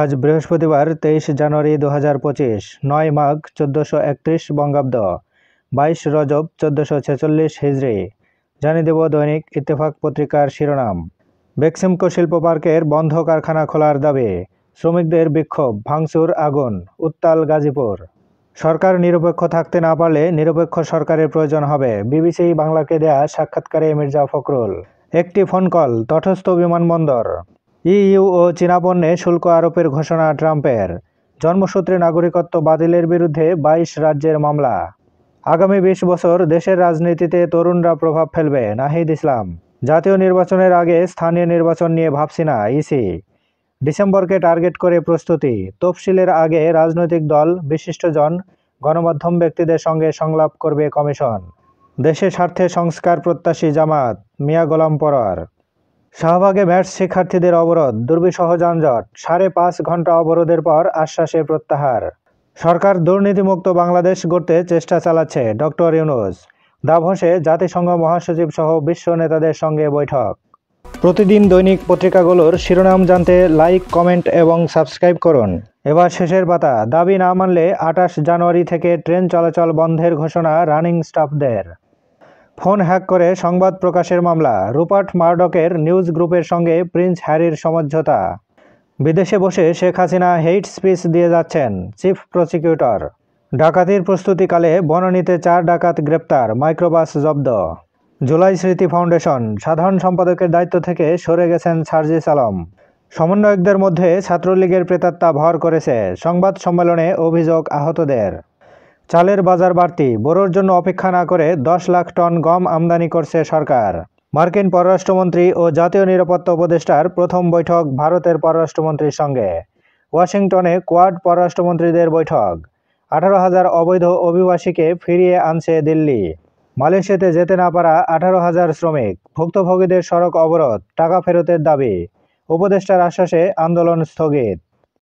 আজ বৃহস্পতিবার 23 জানুয়ারি 2025, 9 মাঘ 1431 বঙ্গাব্দ, 22 রজব 1446 হিজরি। জানিয়ে দেব দৈনিক ইত্তেফাক পত্রিকার শিরোনাম। বেক্সিমকো শিল্প পার্কের বন্ধ কারখানা খোলার দাবি, শ্রমিকদের বিক্ষোভ, ভাঙচুর, আগুন, উত্তাল গাজীপুর। সরকার নিরপেক্ষ থাকতে না পারলে নিরপেক্ষ সরকারের প্রয়োজন হবে, বিবিসি বাংলাকে দেয়া সাক্ষাৎকারে মির্জা ফখরুল। একটি ফোন কল, তটস্থ বিমানবন্দর। ইইউ ও চীনা পণ্যে শুল্ক আরোপের ঘোষণা ট্রাম্পের। জন্মসূত্রে নাগরিকত্ব বাতিলের বিরুদ্ধে 22 রাজ্যের মামলা। আগামী 20 বছর দেশের রাজনীতিতে তরুণরা প্রভাব ফেলবে, নাহিদ ইসলাম। জাতীয় নির্বাচনের আগে স্থানীয় নির্বাচন নিয়ে ভাবছি না, ইসি। ডিসেম্বরকে টার্গেট করে প্রস্তুতি, তফসিলের আগে রাজনৈতিক দল, বিশিষ্টজন, গণমাধ্যম ব্যক্তিদের সঙ্গে সংলাপ করবে কমিশন। দেশের স্বার্থে সংস্কার প্রত্যাশী জামাত, মিয়া গোলাম পরোয়ার। শাহবাগে ম্যাটস শিক্ষার্থীদের অবরোধ, দুর্বিষহ যানজট, 5.5 ঘন্টা অবরোধের পর আশ্বাসে প্রত্যাহার। সরকার দুর্নীতিমুক্ত বাংলাদেশ গড়তে চেষ্টা চালাচ্ছে, ডক্টর ইউনূস। দাভোসে জাতিসংঘ মহাসচিব সহ বিশ্ব নেতাদের সঙ্গে বৈঠক। প্রতিদিন দৈনিক পত্রিকাগুলোর শিরোনাম জানতে লাইক, কমেন্ট এবং সাবস্ক্রাইব করুন। এবার শেষের পাতা। দাবি না মানলে 28 জানুয়ারি থেকে ট্রেন চলাচল বন্ধের ঘোষণা রানিং স্টাফদের। ফোন হ্যাক করে সংবাদ প্রকাশের মামলা, রুপার্ট মারডকের নিউজ গ্রুপের সঙ্গে প্রিন্স হ্যারির সমঝোতা। বিদেশে বসে শেখ হাসিনা হেইট স্পিচ দিয়ে যাচ্ছেন, চিফ প্রসিকিউটর। ডাকাতির প্রস্তুতিকালে বনানীতে 4 ডাকাত গ্রেপ্তার, মাইক্রোবাস জব্দ। জুলাই স্মৃতি ফাউন্ডেশন, সাধারণ সম্পাদকের দায়িত্ব থেকে সরে গেছেন সার্জিস আলম। সমন্বয়কদের মধ্যে ছাত্রলীগের প্রেতাত্মা ভর করেছে, সংবাদ সম্মেলনে অভিযোগ আহতদের। চালের বাজার বাড়তি, বোরোর জন্য অপেক্ষা না করে 10 লাখ টন গম আমদানি করছে সরকার। মার্কিন পররাষ্ট্রমন্ত্রী ও জাতীয় নিরাপত্তা উপদেষ্টার প্রথম বৈঠক ভারতের পররাষ্ট্রমন্ত্রীর সঙ্গে। ওয়াশিংটনে কোয়াড পররাষ্ট্রমন্ত্রীদের বৈঠক। 18,000 অবৈধ অভিবাসীকে ফিরিয়ে আনছে দিল্লি। মালয়েশিয়াতে যেতে না পারা 18,000 শ্রমিক, ভুক্তভোগীদের সড়ক অবরোধ, টাকা ফেরতের দাবি। উপদেষ্টার আশ্বাসে আন্দোলন স্থগিত।